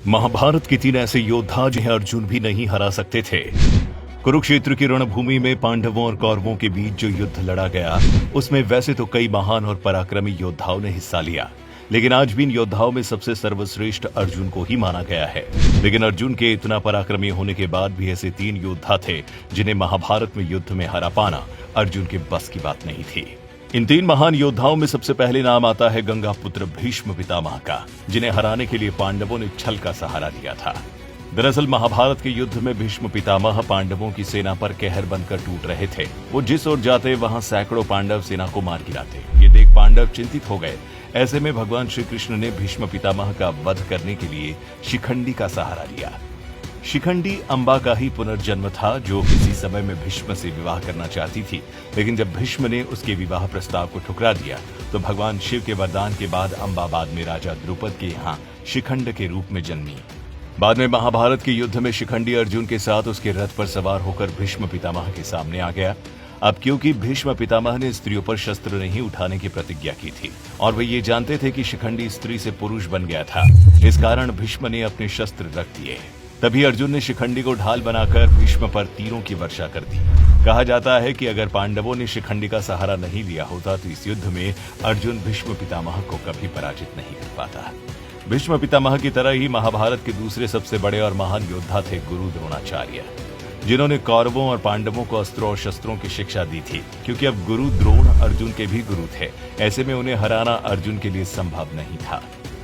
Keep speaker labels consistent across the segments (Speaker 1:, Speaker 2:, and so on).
Speaker 1: महाभारत के 3 ऐसे योद्धा जिन्हें अर्जुन भी नहीं हरा सकते थे। कुरुक्षेत्र की रणभूमि में पांडवों और कौरवों के बीच जो युद्ध लड़ा गया, उसमें वैसे तो कई महान और पराक्रमी योद्धाओं ने हिस्सा लिया, लेकिन आज भी इन योद्धाओं में सबसे सर्वश्रेष्ठ अर्जुन को ही माना गया है। लेकिन अर्जुन के इतना पराक्रमी होने के बाद भी ऐसे 3 योद्धा थे जिन्हें महाभारत में युद्ध में हरा पाना अर्जुन के बस की बात नहीं थी। इन 3 महान योद्धाओं में सबसे पहले नाम आता है गंगा पुत्र भीष्म पितामह का, जिन्हें हराने के लिए पांडवों ने छल का सहारा लिया था। दरअसल महाभारत के युद्ध में भीष्म पितामह पांडवों की सेना पर कहर बनकर टूट रहे थे। वो जिस ओर जाते वहां सैकड़ों पांडव सेना को मार गिराते। ये देख पांडव चिंतित हो गए। ऐसे में भगवान श्री कृष्ण ने भीष्म पितामह का वध करने के लिए शिखंडी का सहारा लिया। शिखंडी अंबा का ही पुनर्जन्म था, जो किसी समय में भीष्म से विवाह करना चाहती थी, लेकिन जब भीष्म ने उसके विवाह प्रस्ताव को ठुकरा दिया तो भगवान शिव के वरदान के बाद अंबा बाद में राजा द्रुपद के यहाँ शिखंड के रूप में जन्मी। बाद में महाभारत के युद्ध में शिखंडी अर्जुन के साथ उसके रथ पर सवार होकर भीष्म पितामह के सामने आ गया। अब क्योंकि भीष्म पितामह ने स्त्रियों पर शस्त्र नहीं उठाने की प्रतिज्ञा की थी और वे ये जानते थे कि शिखंडी स्त्री से पुरुष बन गया था, इस कारण भीष्म ने अपने शस्त्र रख दिए। तभी अर्जुन ने शिखंडी को ढाल बनाकर भीष्म पर तीरों की वर्षा कर दी। कहा जाता है कि अगर पांडवों ने शिखंडी का सहारा नहीं लिया होता तो इस युद्ध में अर्जुन भीष्म पितामह को कभी पराजित नहीं कर पाता। भीष्म पितामह की तरह ही महाभारत के दूसरे सबसे बड़े और महान योद्धा थे गुरु द्रोणाचार्य, जिन्होंने कौरवों और पांडवों को अस्त्रों और शस्त्रों की शिक्षा दी थी। क्योंकि अब गुरु द्रोण अर्जुन के भी गुरु थे, ऐसे में उन्हें हराना अर्जुन के लिए संभव नहीं था।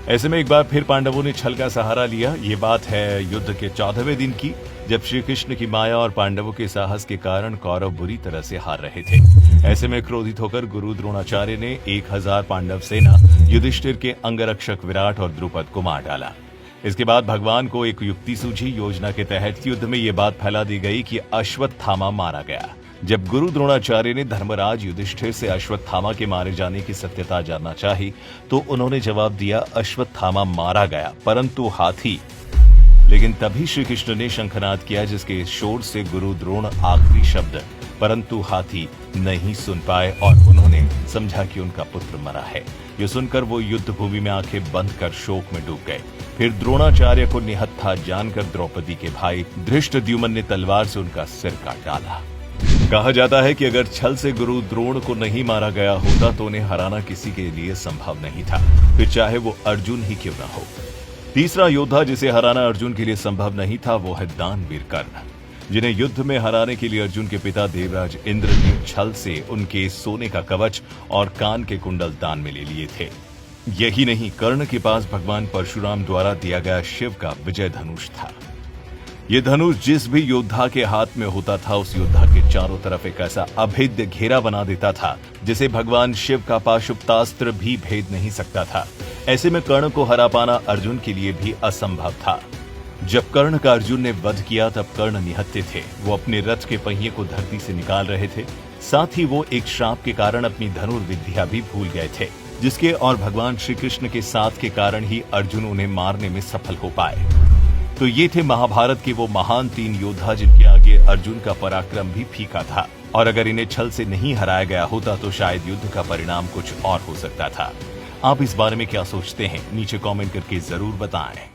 Speaker 1: ऐसे में एक बार फिर पांडवों ने छल का सहारा लिया। ये बात है युद्ध के 14वें दिन की, जब श्री कृष्ण की माया और पांडवों के साहस के कारण कौरव बुरी तरह से हार रहे थे। ऐसे में क्रोधित होकर गुरु द्रोणाचार्य ने 1000 पांडव सेना युधिष्ठिर के अंगरक्षक विराट और द्रुपद को मार डाला। इसके बाद भगवान को एक युक्ति सूझी। योजना के तहत युद्ध में ये बात फैला दी गई कि अश्वत्थामा मारा गया। जब गुरु द्रोणाचार्य ने धर्मराज युधिष्ठिर से अश्वत्थामा के मारे जाने की सत्यता जानना चाही तो उन्होंने जवाब दिया, अश्वत्थामा मारा गया परंतु हाथी। लेकिन तभी श्री कृष्ण ने शंखनाद किया, जिसके शोर से गुरु द्रोण आखिरी शब्द परंतु हाथी नहीं सुन पाए और उन्होंने समझा कि उनका पुत्र मरा है। ये सुनकर वो युद्ध भूमि में आंखें बंद कर शोक में डूब गए। फिर द्रोणाचार्य को निहत्था जानकर द्रौपदी के भाई धृष्टद्युम्न ने तलवार से उनका सिर काट डाला। कहा जाता है कि अगर छल से गुरु द्रोण को नहीं मारा गया होता तो उन्हें हराना किसी के लिए संभव नहीं था, फिर चाहे वो अर्जुन ही क्यों न हो। तीसरा योद्धा जिसे हराना अर्जुन के लिए संभव नहीं था वो है दानवीर कर्ण, जिन्हें युद्ध में हराने के लिए अर्जुन के पिता देवराज इंद्र ने छल से उनके सोने का कवच और कान के कुंडल दान में ले लिए थे। यही नहीं, कर्ण के पास भगवान परशुराम द्वारा दिया गया शिव का विजय धनुष था। ये धनुष जिस भी योद्धा के हाथ में होता था उस योद्धा के चारों तरफ एक ऐसा अभेद्य घेरा बना देता था जिसे भगवान शिव का पाशुपतास्त्र भी भेद नहीं सकता था। ऐसे में कर्ण को हरा पाना अर्जुन के लिए भी असंभव था। जब कर्ण का अर्जुन ने वध किया तब कर्ण निहत्थे थे। वो अपने रथ के पहिए को धरती से निकाल रहे थे। साथ ही वो एक श्राप के कारण अपनी धनुर्विद्या भी भूल गए थे, जिसके और भगवान श्री कृष्ण के साथ के कारण ही अर्जुन उन्हें मारने में सफल हो पाए। तो ये थे महाभारत के वो महान 3 योद्धा जिनके आगे अर्जुन का पराक्रम भी फीका था, और अगर इन्हें छल से नहीं हराया गया होता तो शायद युद्ध का परिणाम कुछ और हो सकता था। आप इस बारे में क्या सोचते हैं? नीचे कमेंट करके जरूर बताएं।